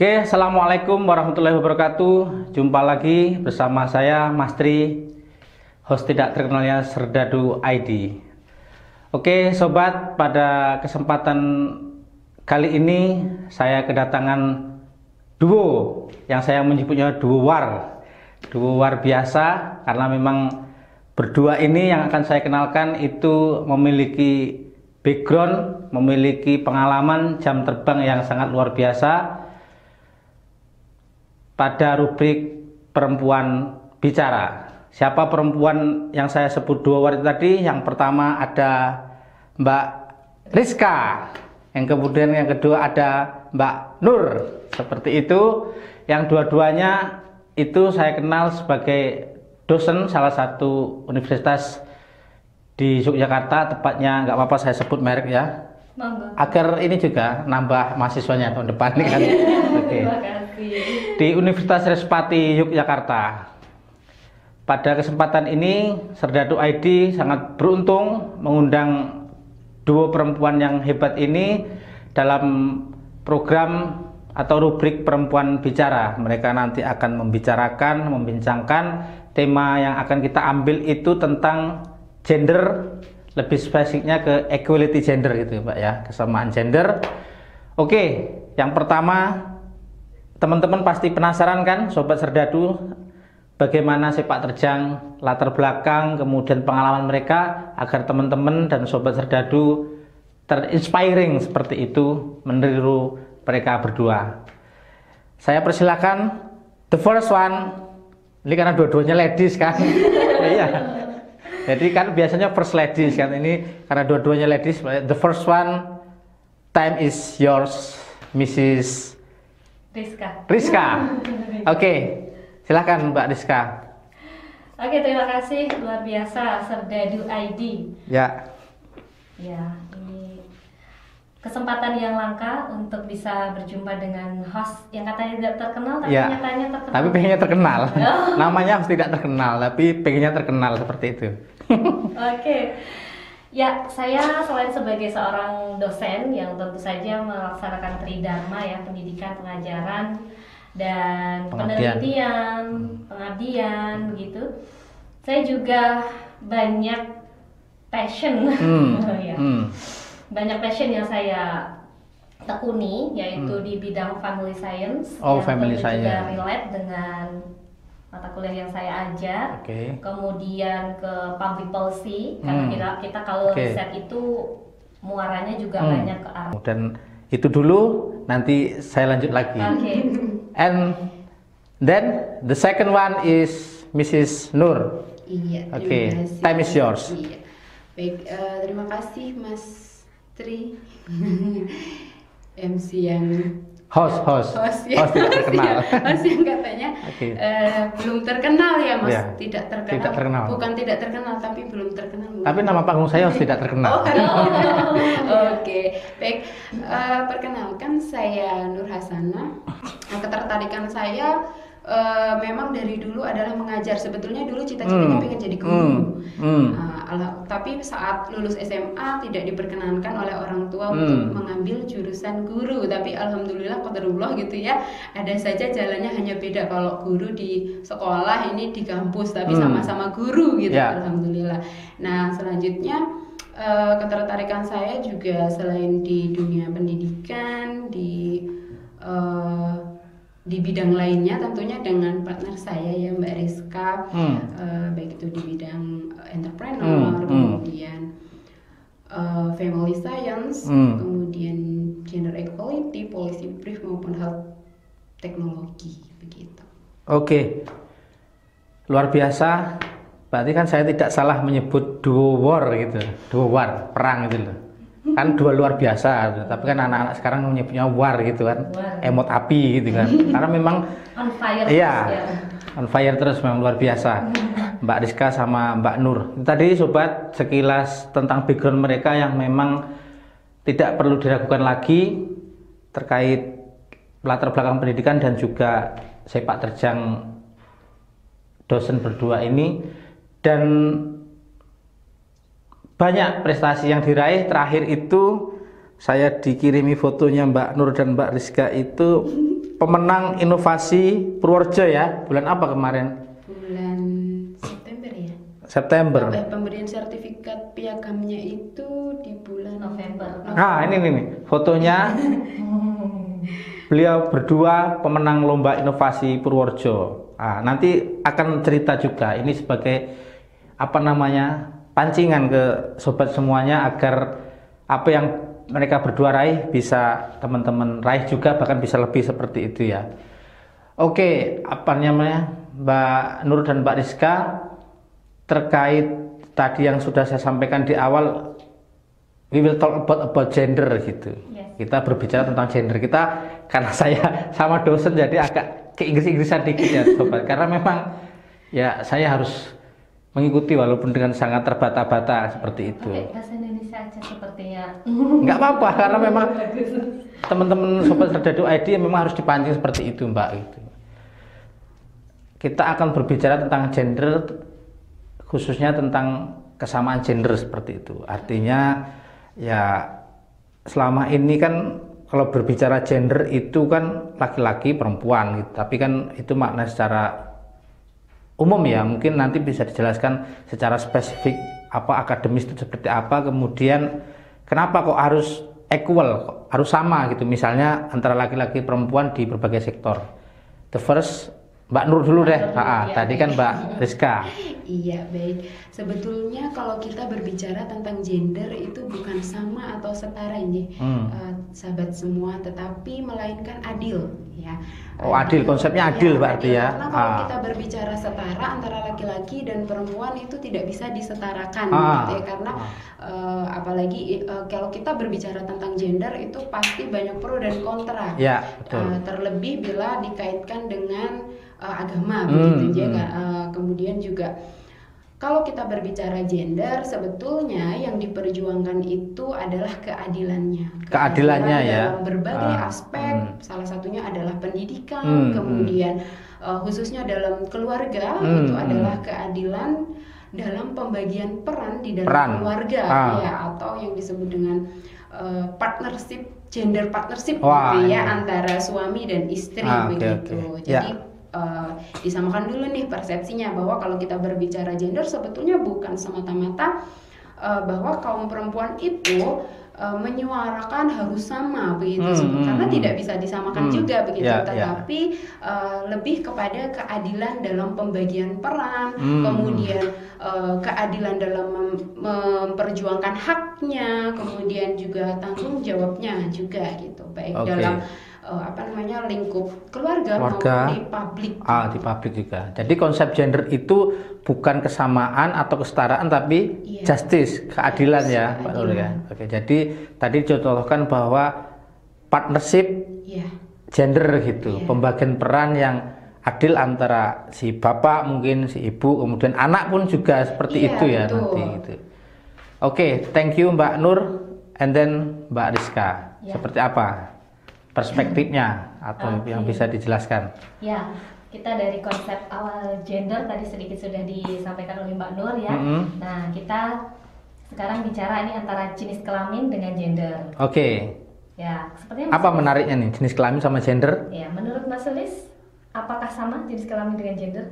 Oke, Assalamualaikum warahmatullahi wabarakatuh. Jumpa lagi bersama saya Mas Tri, host tidak terkenalnya Serdadu ID. Oke sobat, pada kesempatan kali ini saya kedatangan duo yang saya menyebutnya duo war biasa, karena memang berdua ini yang akan saya kenalkan itu memiliki background, memiliki pengalaman jam terbang yang sangat luar biasa pada rubrik perempuan bicara. Siapa perempuan yang saya sebut dua war itu tadi? Yang pertama ada Mbak Rizka, yang kemudian yang kedua ada Mbak Nur. Seperti itu. Yang dua-duanya itu saya kenal sebagai dosen salah satu universitas di Yogyakarta, tepatnya nggak apa-apa saya sebut merek ya, agar ini juga nambah mahasiswanya tahun depan nih kan. Oke. Di Universitas Respati Yogyakarta. Pada kesempatan ini Serdadu ID sangat beruntung mengundang duo perempuan yang hebat ini dalam program atau rubrik perempuan bicara. Mereka nanti akan membicarakan, membincangkan tema yang akan kita ambil itu tentang gender, lebih spesifiknya ke equality gender gitu Pak ya, kesamaan gender. Oke, yang pertama, teman-teman pasti penasaran kan Sobat Serdadu, bagaimana sepak terjang, latar belakang, kemudian pengalaman mereka, agar teman-teman dan Sobat Serdadu terinspiring seperti itu meniru mereka berdua. Saya persilakan the first one. Ini karena dua-duanya ladies kan. Iya. Jadi kan biasanya first ladies kan, ini karena dua-duanya ladies. The first one, time is yours, Mrs. Rizka. Oke, silakan Mbak Rizka. Oke, terima kasih, luar biasa Serdadu ID. Ya. Ya, ini kesempatan yang langka untuk bisa berjumpa dengan host yang katanya tidak terkenal tapi ya, nyatanya terkenal. Tapi pengennya terkenal. Namanya harus tidak terkenal, tapi pengennya terkenal seperti itu. Oke. Ya, saya selain sebagai seorang dosen yang tentu saja melaksanakan tridharma ya, pendidikan, pengajaran, dan penelitian, pengabdian gitu. Saya juga banyak passion. Ya. Banyak passion yang saya tekuni, yaitu di bidang family science. Oh, yang family science. juga relate dengan mata kuliah yang saya ajar. Kemudian ke public policy, karena kita kalau riset itu muaranya juga banyak ke arah. Dan itu dulu, nanti saya lanjut lagi. And then the second one is Mrs. Nur. Iya. Time is yours. Iya. Baik, terima kasih Mas Tri. MC yang host ya. tidak terkenal. Host yang katanya belum terkenal ya Mas. Ya, tidak tidak terkenal. Bukan tidak terkenal, tapi belum terkenal. Tapi nama panggung saya harus tidak terkenal. Oke. Baik, perkenalkan saya Nur Hasanah. Ketertarikan saya memang dari dulu adalah mengajar. Sebetulnya dulu cita-citanya pengen jadi guru. Tapi saat lulus SMA tidak diperkenankan oleh orang tua untuk mengambil jurusan guru. Tapi alhamdulillah qadarullah gitu ya, ada saja jalannya hanya beda. Kalau guru di sekolah, ini di kampus, tapi sama-sama guru gitu. Alhamdulillah. Nah, selanjutnya ketertarikan saya juga selain di dunia pendidikan, di bidang lainnya tentunya dengan partner saya ya Mbak Rizka, baik itu di bidang entrepreneur, kemudian family science, kemudian gender equality, policy brief maupun health teknologi begitu. Oke, luar biasa. Berarti kan saya tidak salah menyebut duo war gitu, duo war, perang gitu loh. Kan dua luar biasa, tapi kan anak-anak sekarang menyebutnya war gitu kan, emot api gitu kan, karena memang on fire. Iya, on fire terus, memang luar biasa. Mbak Rizka sama Mbak Nur tadi sobat, sekilas tentang background mereka yang memang tidak perlu diragukan lagi terkait latar belakang pendidikan dan juga sepak terjang dosen berdua ini, dan banyak prestasi yang diraih. Terakhir itu saya dikirimi fotonya Mbak Nur dan Mbak Rizka itu pemenang inovasi Purworejo ya. Bulan apa kemarin? Bulan September ya. September. Pemberian sertifikat piagamnya itu di bulan November. Nah, ini nih fotonya. Beliau berdua pemenang lomba inovasi Purworejo. Nah, nanti akan cerita juga ini sebagai apa namanya pancingan ke sobat semuanya agar apa yang mereka berdua raih bisa teman-teman raih juga, bahkan bisa lebih seperti itu ya. Oke, apa namanya Mbak Nur dan Mbak Rizka terkait tadi yang sudah saya sampaikan di awal, we will talk about gender gitu. Yes. Kita berbicara tentang gender kita karena saya sama dosen jadi agak ke Inggris-Inggrisan dikit ya sobat, karena memang ya saya harus mengikuti walaupun dengan sangat terbata-bata seperti itu. Oke, bahasa Indonesia aja sepertinya. Nggak apa-apa karena memang teman-teman sobat Serdadu ID memang harus dipancing seperti itu Mbak gitu. Kita akan berbicara tentang gender, khususnya tentang kesamaan gender seperti itu. Artinya ya selama ini kan kalau berbicara gender itu kan laki-laki perempuan gitu. Tapi kan itu makna secara umum ya, mungkin nanti bisa dijelaskan secara spesifik apa akademis itu seperti apa, kemudian kenapa kok harus equal, kok harus sama gitu, misalnya antara laki-laki perempuan di berbagai sektor. The first Mbak Nur dulu deh. Tadi kan Mbak Rizka. Iya, baik. Sebetulnya kalau kita berbicara tentang gender itu bukan sama atau setara ini, sahabat semua, tetapi melainkan adil, ya. Oh, adil, konsepnya adil berarti ya. Karena kalau kita berbicara setara antara laki-laki dan perempuan itu tidak bisa disetarakan, gitu ya. Karena apalagi kalau kita berbicara tentang gender itu pasti banyak pro dan kontra. Ya, betul. Terlebih bila dikaitkan dengan agama, begitu ya. Kemudian juga kalau kita berbicara gender, sebetulnya yang diperjuangkan itu adalah keadilannya. Keadilannya ya. Dalam berbagai aspek, salah satunya adalah pendidikan, kemudian khususnya dalam keluarga itu adalah keadilan dalam pembagian peran di dalam keluarga, ya, atau yang disebut dengan partnership, gender partnership, gitu ya, antara suami dan istri, begitu. Jadi disamakan dulu nih persepsinya bahwa kalau kita berbicara gender sebetulnya bukan semata-mata bahwa kaum perempuan itu menyuarakan harus sama begitu, karena tidak bisa disamakan juga begitu, tetapi lebih kepada keadilan dalam pembagian peran, kemudian keadilan dalam memperjuangkan haknya, kemudian juga tanggung jawabnya juga gitu, baik dalam lingkup keluarga maupun di publik. Di publik juga. Jadi konsep gender itu bukan kesamaan atau kesetaraan tapi justice, keadilan ya, Pak Nur ya. Oke, jadi tadi dicontohkan bahwa partnership gender gitu, pembagian peran yang adil antara si bapak mungkin si ibu, kemudian anak pun juga seperti itu ya, betul. Nanti gitu. Oke, thank you Mbak Nur, and then Mbak Rizka. Seperti apa perspektifnya atau yang bisa dijelaskan? Ya, kita dari konsep awal gender tadi sedikit sudah disampaikan oleh Mbak Nur ya. Nah, kita sekarang bicara ini antara jenis kelamin dengan gender. Oke. Ya, sepertinya apa menariknya nih jenis kelamin sama gender? Ya, menurut Mas Sulis, apakah sama jenis kelamin dengan gender?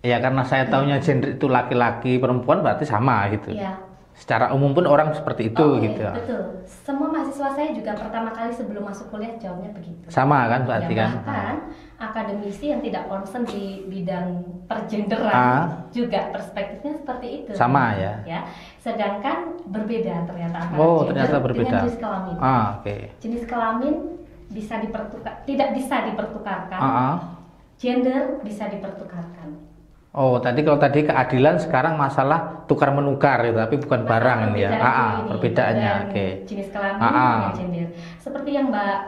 Ya, karena saya tahunya gender itu laki-laki perempuan berarti sama gitu. Iya. Secara umum pun orang seperti itu gitu. Betul. Semua mahasiswa saya juga pertama kali sebelum masuk kuliah jawabnya begitu. Sama kan berarti kan? Bahkan akademisi yang tidak concern di bidang pergenderan juga perspektifnya seperti itu. Sama ya. Sedangkan berbeda ternyata antara gender ternyata berbeda dengan jenis kelamin. Jenis kelamin bisa tidak bisa dipertukarkan. Gender bisa dipertukarkan. Tadi kalau tadi keadilan, sekarang masalah tukar menukar gitu, tapi bukan barang ini ya. Perbedaannya. Jenis kelamin dengan gender. Seperti yang Mbak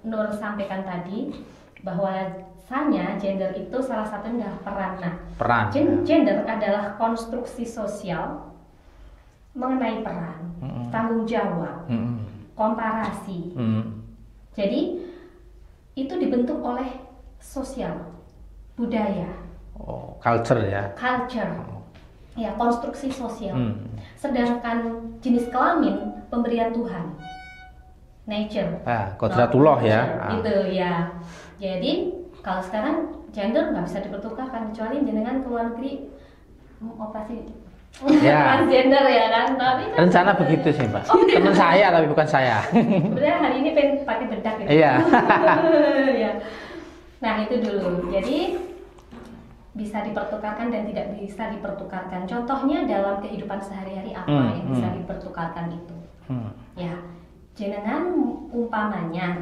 Nur sampaikan tadi, bahwasanya gender itu salah satunya adalah peran. Nah, gender adalah konstruksi sosial mengenai peran, tanggung jawab, komparasi. Jadi itu dibentuk oleh sosial, budaya. Culture ya. Ya, konstruksi sosial. Sedangkan jenis kelamin pemberian Tuhan. nature. Kodratullah ya. Gitu ya. Jadi kalau sekarang gender nggak bisa dipertukarkan kecuali jenengan ke luar negeri operasi transgender ya kan. Tapi kan rencana begitu sih Mbak. Teman saya tapi bukan saya. Sebenarnya hari ini pengen pakai bedak gitu. Iya. Ya. Nah itu dulu. Jadi bisa dipertukarkan dan tidak bisa dipertukarkan. Contohnya dalam kehidupan sehari-hari apa yang bisa dipertukarkan itu? Ya, jenengan umpamanya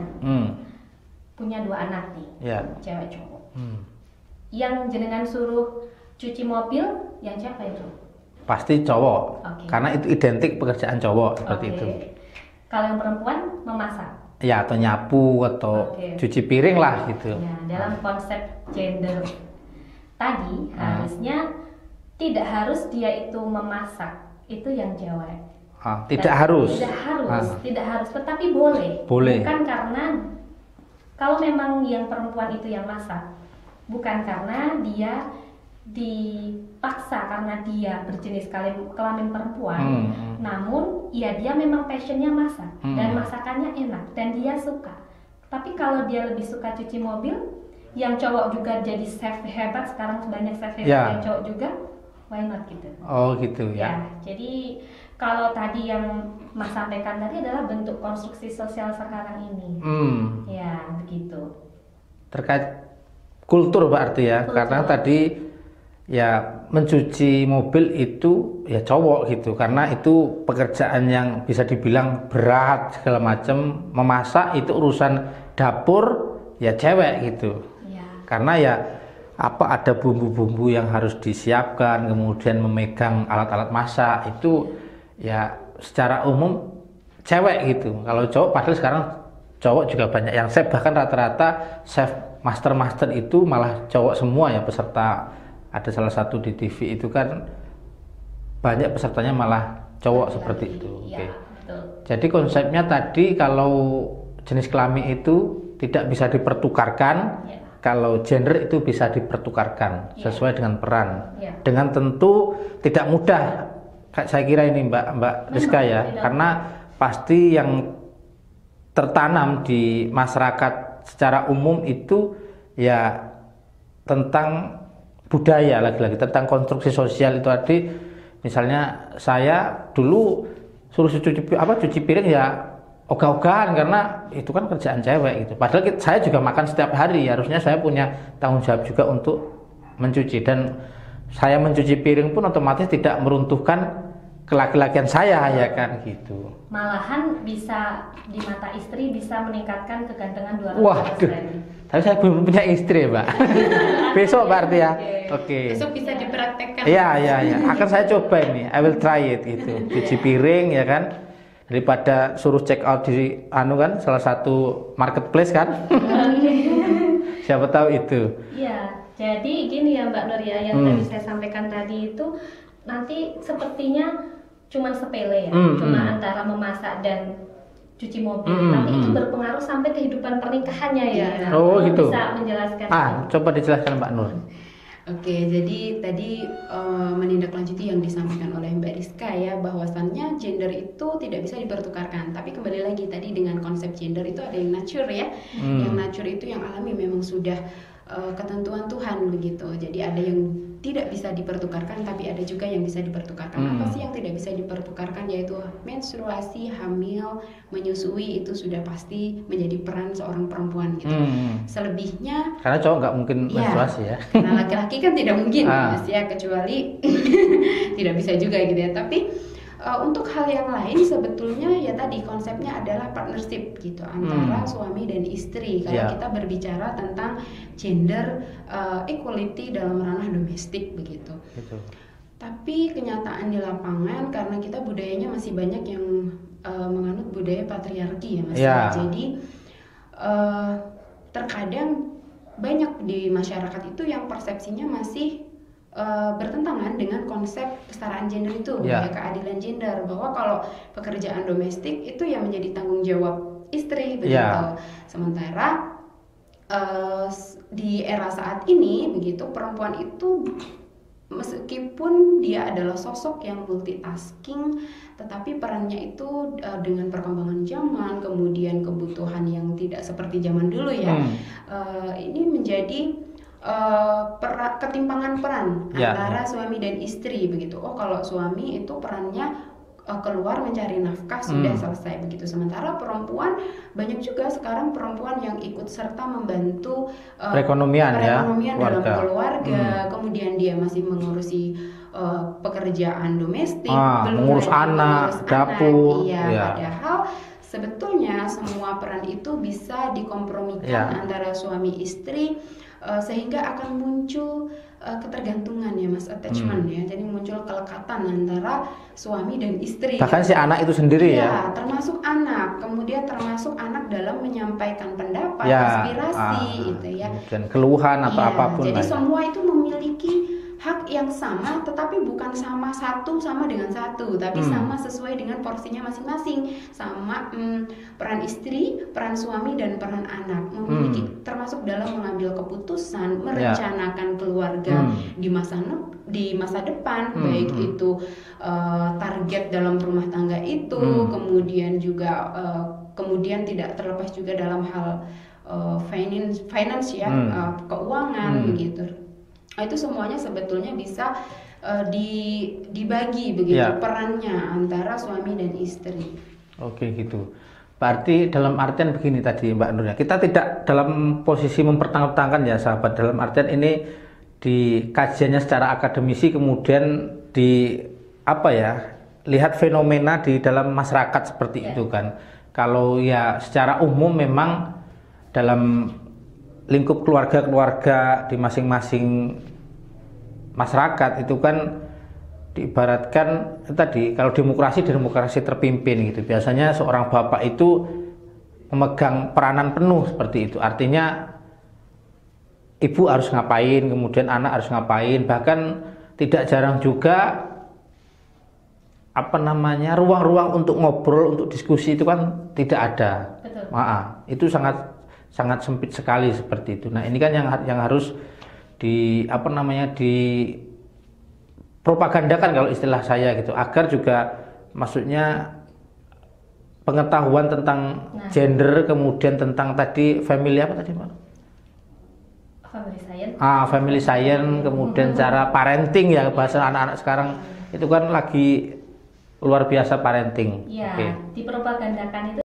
punya 2 anak nih, cewek cowok. Yang jenengan suruh cuci mobil, yang siapa itu? Pasti cowok, karena itu identik pekerjaan cowok seperti itu. Kalau yang perempuan memasak? Ya, atau nyapu atau cuci piring lah gitu. Ya, dalam konsep gender tadi harusnya tidak harus dia itu memasak, itu yang cewek. Tidak harus. Tidak harus, tetapi boleh. Bukan karena kalau memang yang perempuan itu yang masak, bukan karena dia dipaksa karena dia berjenis kelamin perempuan, namun ya dia memang passionnya masak dan masakannya enak dan dia suka. Tapi kalau dia lebih suka cuci mobil, yang cowok juga jadi chef hebat, sekarang banyak chef hebat yang cowok juga, why not gitu? Oh gitu ya. Jadi kalau tadi yang Mas sampaikan tadi adalah bentuk konstruksi sosial sekarang ini. Ya begitu. Terkait kultur berarti ya, karena tadi ya mencuci mobil itu ya cowok gitu, karena itu pekerjaan yang bisa dibilang berat segala macam. Memasak itu urusan dapur ya cewek gitu. Karena ya ada bumbu-bumbu yang harus disiapkan, kemudian memegang alat-alat masak itu ya secara umum cewek gitu. Kalau cowok, padahal sekarang cowok juga banyak yang chef, bahkan rata-rata chef master itu malah cowok semua ya peserta. Ada salah satu di TV itu kan banyak pesertanya malah cowok seperti itu. Jadi konsepnya tadi kalau jenis kelamin itu tidak bisa dipertukarkan. Kalau gender itu bisa dipertukarkan sesuai dengan peran, dengan tentu tidak mudah. Saya kira ini Mbak Rizka ya, karena pasti yang tertanam di masyarakat secara umum itu ya tentang budaya, lagi-lagi tentang konstruksi sosial itu tadi. Misalnya saya dulu suruh cuci piring ya ogah-ogahan karena itu kan kerjaan cewek gitu. Padahal saya juga makan setiap hari, harusnya saya punya tanggung jawab juga untuk mencuci, dan saya mencuci piring pun otomatis tidak meruntuhkan kelaki-lakian saya ya kan gitu. Malahan bisa di mata istri bisa meningkatkan kegantengan 200%. Waduh, tapi saya belum punya istri Mbak. Besok berarti ya. Oke. Besok bisa dipraktekkan. Iya. Akan saya coba ini. I will try it gitu. Cuci piring ya kan. Daripada suruh check out di salah satu marketplace kan. Siapa tahu itu. Iya, jadi gini ya Mbak Nur ya, yang tadi saya sampaikan tadi itu nanti sepertinya cuma sepele ya, cuma antara memasak dan cuci mobil, tapi itu berpengaruh sampai kehidupan pernikahannya ya. Oh gitu. Bisa menjelaskan. Coba dijelaskan Mbak Nur. Oke, jadi tadi menindaklanjuti yang disampaikan oleh Mbak Rizka ya, bahwasannya gender itu tidak bisa dipertukarkan. Tapi kembali lagi tadi dengan konsep gender itu ada yang nature ya, yang nature itu yang alami memang sudah ketentuan Tuhan begitu. Jadi ada yang tidak bisa dipertukarkan, tapi ada juga yang bisa dipertukarkan. Apa sih yang tidak bisa dipertukarkan? Yaitu menstruasi, hamil, menyusui, itu sudah pasti menjadi peran seorang perempuan gitu. Selebihnya karena cowok nggak mungkin menstruasi ya. Karena laki-laki kan tidak mungkin ya, kecuali tidak bisa juga gitu ya. Tapi untuk hal yang lain sebetulnya ya tadi konsepnya adalah partnership gitu antara suami dan istri. Kalau kita berbicara tentang gender equality dalam ranah domestik begitu. Tapi kenyataan di lapangan, karena kita budayanya masih banyak yang menganut budaya patriarki ya Mas. Jadi terkadang banyak di masyarakat itu yang persepsinya masih bertentangan dengan konsep kesetaraan gender itu, ya keadilan gender, bahwa kalau pekerjaan domestik itu yang menjadi tanggung jawab istri begitu. Sementara di era saat ini begitu, perempuan itu meskipun dia adalah sosok yang multitasking, tetapi perannya itu dengan perkembangan zaman, kemudian kebutuhan yang tidak seperti zaman dulu ya, ini menjadi ketimpangan peran antara suami dan istri begitu. Oh, kalau suami itu perannya keluar mencari nafkah, sudah selesai begitu. Sementara perempuan, banyak juga sekarang perempuan yang ikut serta membantu perekonomian dalam keluarga. Kemudian dia masih mengurusi pekerjaan domestik, mengurus anak, dapur. Padahal sebetulnya semua peran itu bisa dikompromikan antara suami istri, sehingga akan muncul ketergantungan ya Mas, attachment ya. Jadi muncul kelekatan antara suami dan istri. Bahkan si anak itu sendiri ya. Termasuk anak, kemudian termasuk anak dalam menyampaikan pendapat, aspirasi gitu ya. Dan keluhan atau apapun. Jadi semua itu memiliki hak yang sama, tetapi bukan sama dengan satu, tapi sama sesuai dengan porsinya masing-masing. Sama peran istri, peran suami, dan peran anak memiliki, termasuk dalam mengambil keputusan, merencanakan keluarga di masa depan, baik itu target dalam rumah tangga itu, kemudian juga kemudian tidak terlepas juga dalam hal finance ya, keuangan begitu. Itu semuanya sebetulnya bisa dibagi begitu perannya antara suami dan istri. Oke gitu. Berarti dalam artian begini tadi Mbak Nur, kita tidak dalam posisi mempertanggungjawabkan ya sahabat, dalam artian ini di kajiannya secara akademisi, kemudian di lihat fenomena di dalam masyarakat seperti itu kan. Kalau ya secara umum memang dalam lingkup keluarga di masing-masing masyarakat itu kan diibaratkan tadi, kalau demokrasi terpimpin gitu. Biasanya seorang bapak itu memegang peranan penuh seperti itu. Artinya ibu harus ngapain, kemudian anak harus ngapain. Bahkan tidak jarang juga ruang-ruang untuk ngobrol, untuk diskusi itu kan tidak ada. Betul. Itu sangat sempit sekali seperti itu. Nah, ini kan yang harus dipropagandakan kalau istilah saya gitu, agar juga maksudnya pengetahuan tentang gender, kemudian tentang tadi family Pak? Family science, kemudian cara parenting ya, bahasa anak-anak sekarang itu kan lagi luar biasa parenting. Dipropagandakan itu